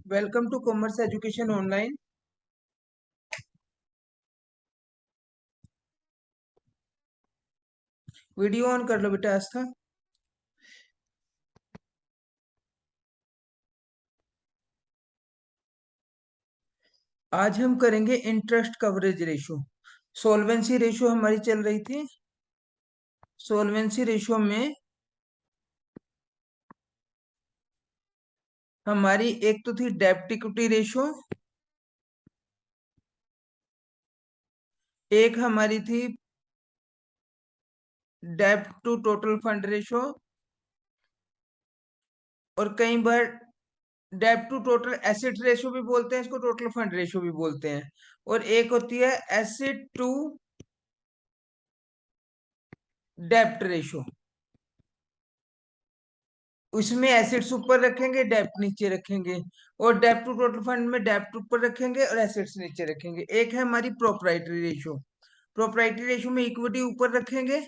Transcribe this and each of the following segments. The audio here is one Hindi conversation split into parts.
Welcome to commerce education online. Video on कर लो बेटा आस्था। आज हम करेंगे interest coverage ratio. Solvency ratio हमारी चल रही थी। सोल्वेंसी रेशो में हमारी एक तो थी डेब्ट इक्विटी रेशो, एक हमारी थी डेब्ट टू टोटल फंड रेशो, और कई बार डेब्ट टू टोटल एसेट रेशो भी बोलते हैं इसको, टोटल फंड रेशो भी बोलते हैं। और एक होती है एसेट टू डेब्ट रेशो। उसमें एसेट्स ऊपर रखेंगे, डेब्ट नीचे रखेंगे, और डेब्ट टू टोटल फंड में डेब्ट ऊपर रखेंगे और एसेट्स नीचे रखेंगे। एक है हमारी प्रोप्राइटरी रेशो। प्रोप्राइटरी रेशो में इक्विटी ऊपर रखेंगे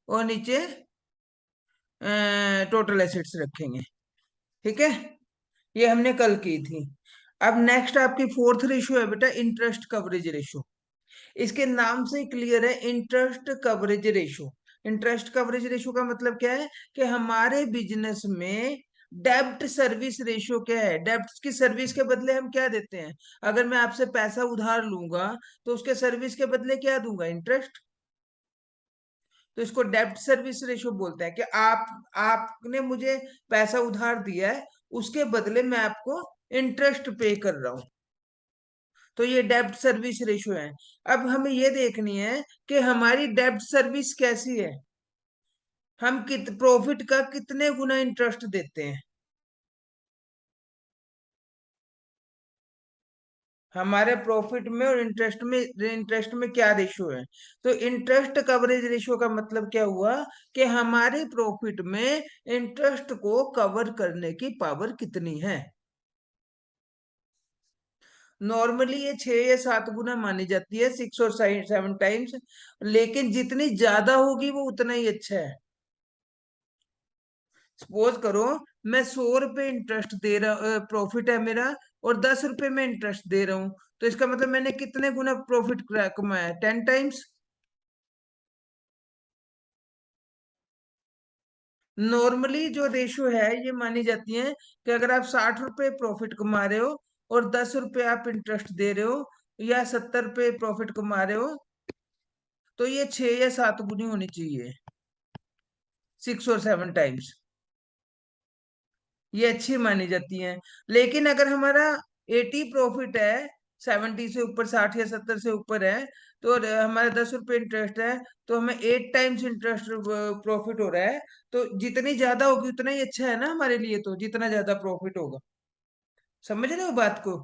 और नीचे टोटल एसेट्स रखेंगे। ठीक है, ये हमने कल की थी। अब नेक्स्ट आपकी फोर्थ रेशो है बेटा इंटरेस्ट कवरेज रेशो। इसके नाम से क्लियर है, interest coverage ratio. Interest coverage ratio का मतलब क्या है कि हमारे बिजनेस में डेब्ट सर्विस रेशो क्या है। डेब्ट की सर्विस के बदले हम क्या देते हैं। अगर मैं आपसे पैसा उधार लूंगा तो उसके सर्विस के बदले क्या दूंगा, इंटरेस्ट। तो इसको डेब्ट सर्विस रेशो बोलते हैं कि आपने मुझे पैसा उधार दिया है, उसके बदले मैं आपको इंटरेस्ट पे कर रहा हूं। तो ये डेब्ट सर्विस रेशो है। अब हमें ये देखनी है कि हमारी डेब्ट सर्विस कैसी है। हम कित प्रॉफिट का कितने गुना इंटरेस्ट देते हैं। हमारे प्रॉफिट में और इंटरेस्ट में क्या रेशो है। तो इंटरेस्ट कवरेज रेशो का मतलब क्या हुआ कि हमारे प्रॉफिट में इंटरेस्ट को कवर करने की पावर कितनी है। नॉर्मली ये 6 या 7 गुना मानी जाती है, 6 और 7 टाइम्स। लेकिन जितनी ज्यादा होगी वो उतना ही अच्छा है। सपोज करो मैं 100 रुपए इंटरेस्ट दे रहा, प्रॉफिट है मेरा, और 10 रुपए में इंटरेस्ट दे रहा हूं, तो इसका मतलब मैंने कितने गुना प्रॉफिट कमाया, 10 टाइम्स। नॉर्मली जो रेशो है ये मानी जाती है कि अगर आप 60 रुपए प्रॉफिट कमा रहे हो और 10 रुपए आप इंटरेस्ट दे रहे हो, या 70 रुपए प्रॉफिट कमा रहे हो, तो ये 6 या 7 गुनी होनी चाहिए, 6 और 7 टाइम्स। ये अच्छी मानी जाती हैं। लेकिन अगर हमारा 80 प्रॉफिट है, 70 से ऊपर, 60 या 70 से ऊपर है, तो हमारा 10 रुपए इंटरेस्ट है, तो हमें 8 टाइम्स इंटरेस्ट प्रॉफिट हो रहा है। तो जितनी ज्यादा होगी उतना ही अच्छा है ना हमारे लिए, तो जितना ज्यादा प्रॉफिट होगा। समझ रहे हो बात को।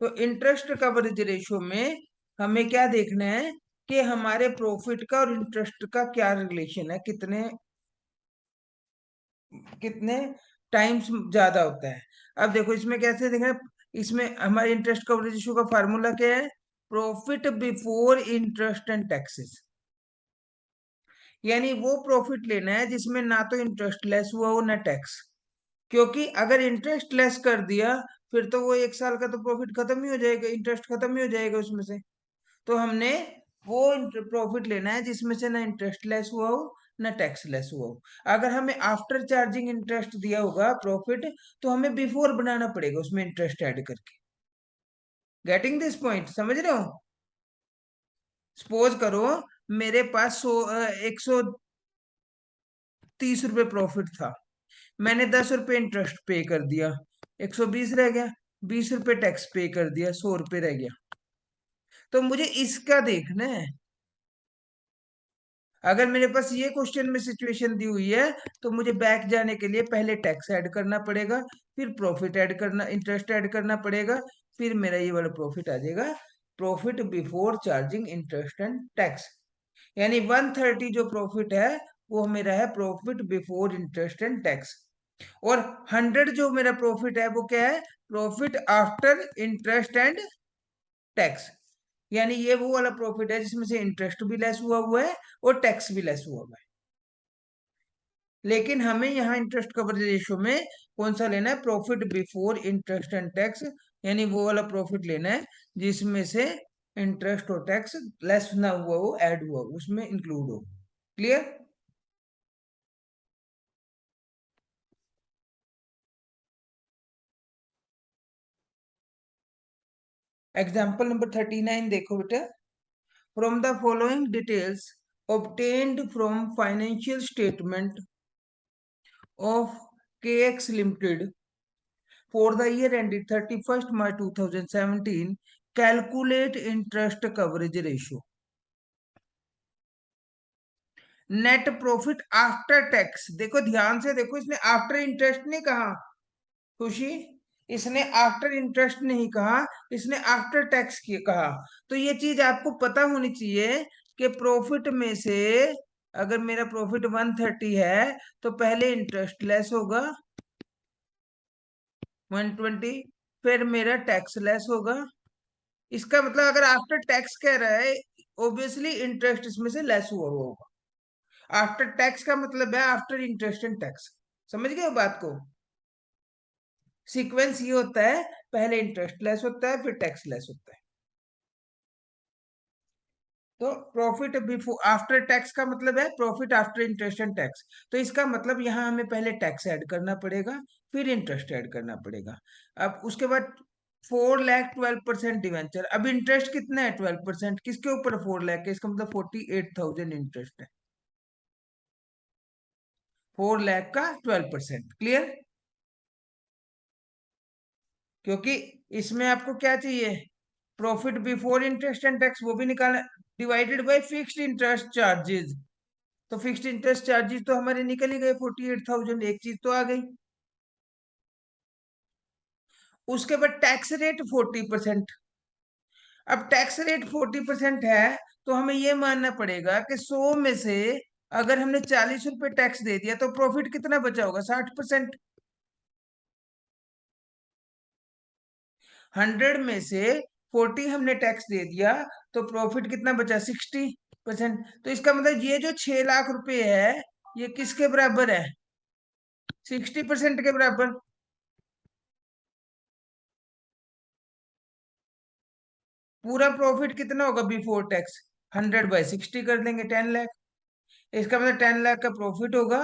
तो इंटरेस्ट कवरेज रेशो में हमें क्या देखना है कि हमारे प्रॉफिट का और इंटरेस्ट का क्या रिलेशन है, कितने कितने टाइम्स ज्यादा होता है। अब देखो इसमें कैसे देखना है। इसमें हमारे इंटरेस्ट कवरेज रेशियो का फार्मूला क्या है, profit before interest and taxes. यानी वो प्रॉफिट लेना है जिसमें ना तो इंटरेस्ट लेस हुआ हो ना टैक्स। क्योंकि अगर इंटरेस्ट लेस कर दिया फिर तो वो 1 साल का तो प्रॉफिट खत्म ही हो जाएगा, इंटरेस्ट खत्म ही हो जाएगा उसमें से। तो हमने वो प्रॉफिट लेना है जिसमें से ना इंटरेस्ट लेस हुआ हो ना टैक्स लेस हुआ हो। अगर हमें आफ्टर चार्जिंग इंटरेस्ट दिया होगा प्रॉफिट, तो हमें बिफोर बनाना पड़ेगा उसमें इंटरेस्ट ऐड करके। गेटिंग दिस पॉइंट, समझ रहे हो। सपोज करो मेरे पास 130 रुपए प्रॉफिट था, मैंने 10 रुपए इंटरेस्ट पे कर दिया, 120 रह गया, 20 रुपए टैक्स पे कर दिया, 100 रुपए रह गया। तो मुझे इसका देखना है। अगर मेरे पास ये क्वेश्चन में सिचुएशन दी हुई है तो मुझे बैक जाने के लिए पहले टैक्स ऐड करना पड़ेगा, फिर प्रॉफिट ऐड करना, इंटरेस्ट ऐड करना पड़ेगा, फिर मेरा ये वाला प्रॉफिट आ जाएगा, profit before charging interest and tax. यानी 130 जो प्रॉफिट है वो मेरा है profit before interest and tax. और 100 जो मेरा प्रॉफिट है वो क्या है, profit after interest and tax. यानी ये वो वाला प्रॉफिट है जिसमें से इंटरेस्ट भी लेस हुआ हुआ है और टैक्स भी लेस हुआ हुआ है। लेकिन हमें यहाँ इंटरेस्ट कवरेज रेशियो में कौन सा लेना है, profit before interest and tax, यानी वो वाला प्रॉफिट लेना है जिसमें से इंटरेस्ट और टैक्स लेस ना हुआ हो, ऐड हुआ हो, उसमें इंक्लूड हो। क्लियर? एग्जाम्पल नंबर 39 देखो बेटा। From the following details obtained from financial statement of KX Limited for the year ended 31st March 2017, calculate interest coverage ratio. Net profit after tax, देखो ध्यान से देखो, इसने आफ्टर इंटरेस्ट नहीं कहा खुशी, इसने आफ्टर इंटरेस्ट नहीं कहा, इसने आफ्टर टैक्स की कहा। तो ये चीज आपको पता होनी चाहिए कि प्रॉफिट में से अगर मेरा प्रॉफिट 130 है तो पहले इंटरेस्ट लेस होगा 120, फिर मेरा टैक्स लेस होगा। इसका मतलब अगर आफ्टर टैक्स कह रहा है, ऑब्वियसली इंटरेस्ट इसमें से लेस हुआ हुआ होगा। आफ्टर टैक्स का मतलब है आफ्टर इंटरेस्ट एंड टैक्स। समझ गए बात को? सीक्वेंस ये होता है, पहले इंटरेस्ट लेस होता है फिर टैक्स लेस होता है। तो प्रॉफिट बिफोर आफ्टर टैक्स का मतलब है profit after interest and tax. तो इसका मतलब यहाँ हमें पहले टैक्स ऐड करना पड़ेगा, फिर इंटरेस्ट ऐड करना पड़ेगा। अब उसके बाद 4,12% डिवेंचर। अब इंटरेस्ट कितना है 12%, किसके ऊपर 4 लाख है, इसका मतलब 48,000 इंटरेस्ट है। 4 लाख का 12%। क्लियर? क्योंकि इसमें आपको क्या चाहिए, profit before interest and tax, वो भी निकालना, divided by fixed interest charges. तो फिक्स्ड इंटरेस्ट चार्जेस तो हमारे निकल ही गए 48,000, एक चीज तो आ गई। उसके बाद टैक्स रेट 40%। अब टैक्स रेट 40% है तो हमें ये मानना पड़ेगा कि 100 में से अगर हमने 40 रुपए टैक्स दे दिया तो प्रॉफिट कितना बचा होगा, 60%। 100 में से 40 हमने टैक्स दे दिया तो प्रॉफिट कितना बचा, 60%। तो इसका मतलब ये जो 6 लाख रुपए है ये किसके बराबर है, 60% के बराबर। पूरा प्रॉफिट कितना होगा बिफोर टैक्स, 100/60 कर देंगे, 10 लाख। इसका मतलब 10 लाख का प्रॉफिट होगा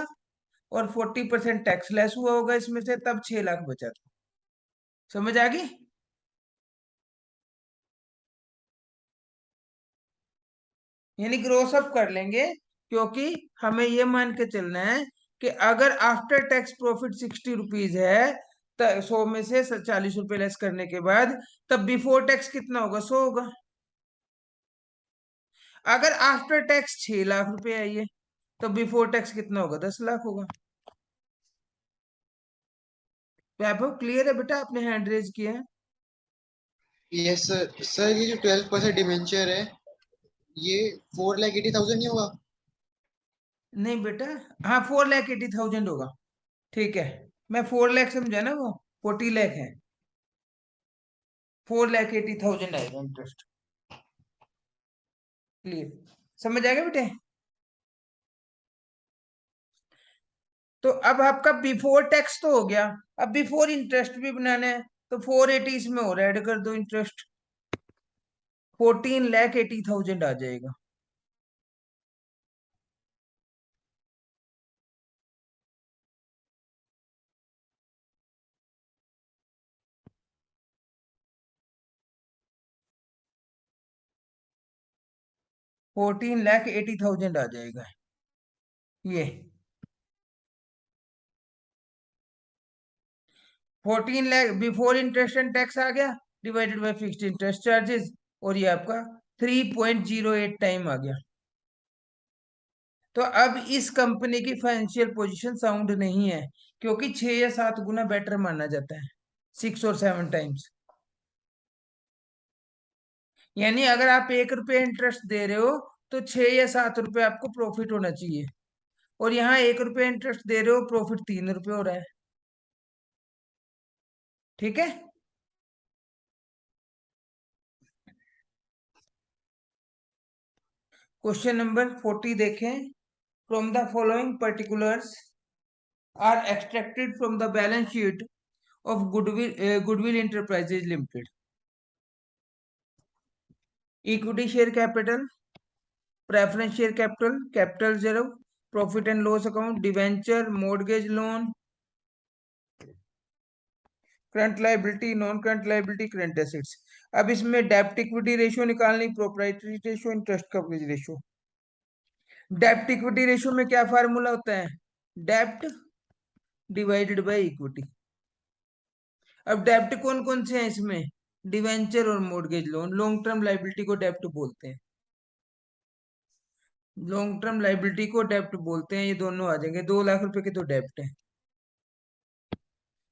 और 40% टैक्स लेस हुआ होगा इसमें से, तब 6 लाख बचा था। समझ आ गई? यानी ग्रोस अप कर लेंगे, क्योंकि हमें ये मान के चलना है कि अगर आफ्टर टैक्स प्रॉफिट 60 रुपीज है, 100 में से 40 रुपए लेस करने के बाद, तब बिफोर टैक्स कितना होगा, 100 होगा। अगर आफ्टर टैक्स 6 लाख रुपए है ये, तो बिफोर टैक्स कितना होगा, 10 लाख होगा। वैभव क्लियर है बेटा? आपने हैंड रेज किया है। Yes sir. सर ये जो 12% डिवेंचर है, ये 4,80,000 नहीं होगा? नहीं बेटा, हाँ 4,80,000 होगा। ठीक है, मैं 4 लाख समझा ना, वो 40 लाख है, 4,80,000 आएगा इंटरेस्ट। क्लियर? समझ आ गया बेटे? तो अब आपका बिफोर टैक्स तो हो गया, अब बिफोर इंटरेस्ट भी बनाना है, तो 480 इसमें और ऐड कर दो इंटरेस्ट, 14,80,000 आ जाएगा। $14,80,000 आ जाएगा ये। 14 lakh before interest and tax आ गया, divided by fixed interest charges, और ये आपका 3.08 टाइम आ गया। तो अब इस कंपनी की फाइनेंशियल पोजीशन साउंड नहीं है, क्योंकि 6 या 7 गुना बेटर माना जाता है, 6 और 7 टाइम्स। यानी अगर आप 1 रुपये इंटरेस्ट दे रहे हो तो 6 या 7 रुपए आपको प्रॉफिट होना चाहिए, और यहाँ 1 रुपये इंटरेस्ट दे रहे हो, प्रॉफिट 3 रुपए हो रहा है। ठीक है? क्वेश्चन नंबर 40 देखें। From the following particulars are extracted from the balance sheet of Goodwill Enterprises Limited. Equity share capital, preference share capital, capital reserve, profit and loss account, debenture, mortgage loan, current liability, non current liability, current assets. अब इसमें डेब्ट इक्विटी रेशियो निकालनी, proprietary ratio, interest coverage ratio. डेब्ट इक्विटी रेशियो में क्या फार्मूला होता है? डेब्ट डिवाइडेड बाय इक्विटी। अब डेब्ट कौन कौन से हैं इसमें? डिवेंचर और mortgage loan. Long term liability को डेब्ट बोलते हैं, लॉन्ग टर्म लाइबिलिटी को डेब्ट बोलते हैं। ये दोनों आ जाएंगे, 2 लाख रुपए के तो डेब्ट है।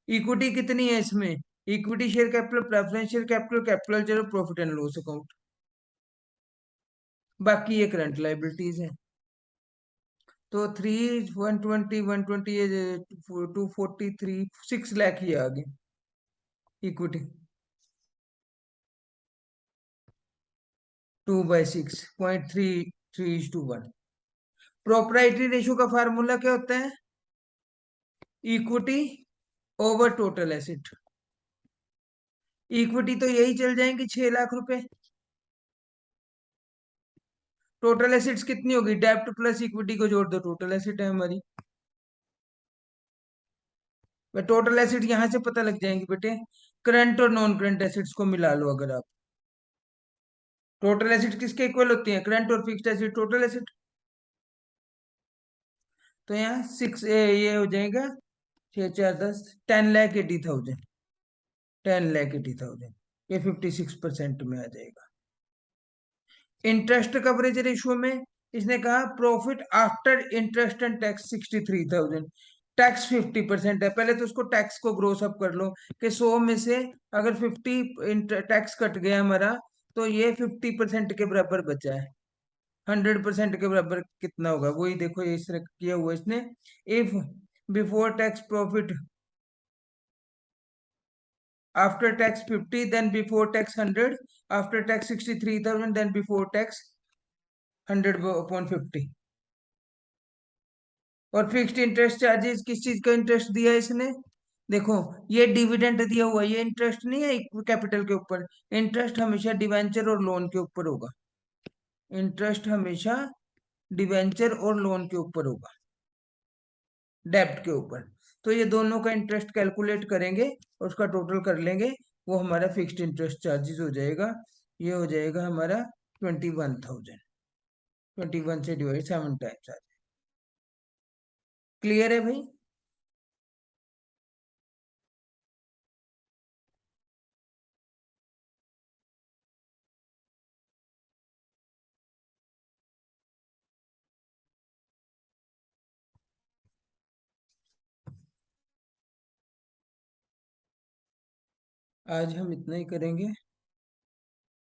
इक्विटी कितनी है इसमें? Equity share capital, preference share capital, capital reserve, profit and loss account. बाकी ये करंट लाइबिलिटीज है। तो 120 243 6 लाख ही आ गए इक्विटी। 2/6 0.33:1। प्रोप्राइटरी रेशियो का फार्मूला क्या होता है? Equity over total asset. Equity तो यही चल जाएंगे 6 लाख रुपए। टोटल एसेट्स कितनी होगी? डेब्ट प्लस इक्विटी को जोड़ दो, टोटल एसेट है हमारी। टोटल एसेट यहां से पता लग जाएंगे बेटे, करंट और नॉन करंट एसेट्स को मिला लो। अगर आप टोटल एसेट किसके इक्वल होती है? करंट और फिक्स्ड एसेट टोटल एसेट। तो यहाँ 6 ये हो जाएगा 6 4 10 10,80,000। 10,80,000 ये 56% में आ जाएगा। इंटरेस्ट कवरेज रेशियो में इसने कहा profit after interest and tax 63,000, tax 50% है। पहले तो उसको टैक्स को ग्रोस अप कर लो कि 100 में से अगर 50 टैक्स कट गया हमारा, तो ये 50% के बराबर बचा है। 100% के बराबर कितना होगा? वही देखो, ये इस तरह किया हुआ इसने। If before tax profit after tax 50, then before tax 100, after tax 63,000, then before tax 100/50। और फिक्स्ड इंटरेस्ट चार्जेस किस चीज का इंटरेस्ट दिया है इसने? देखो, ये डिविडेंड दिया हुआ है, ये इंटरेस्ट नहीं है कैपिटल के ऊपर। इंटरेस्ट हमेशा डिवेंचर और लोन के ऊपर होगा। इंटरेस्ट हमेशा डिवेंचर और लोन के ऊपर होगा, डेब्ट के ऊपर। तो ये दोनों का इंटरेस्ट कैलकुलेट करेंगे और उसका टोटल कर लेंगे, वो हमारा फिक्स्ड इंटरेस्ट चार्जेस हो जाएगा। ये हो जाएगा हमारा 21,000। 21 से डिवाइड 7 टाइम्स आ जाएगा। क्लियर है भाई? आज हम इतना ही करेंगे।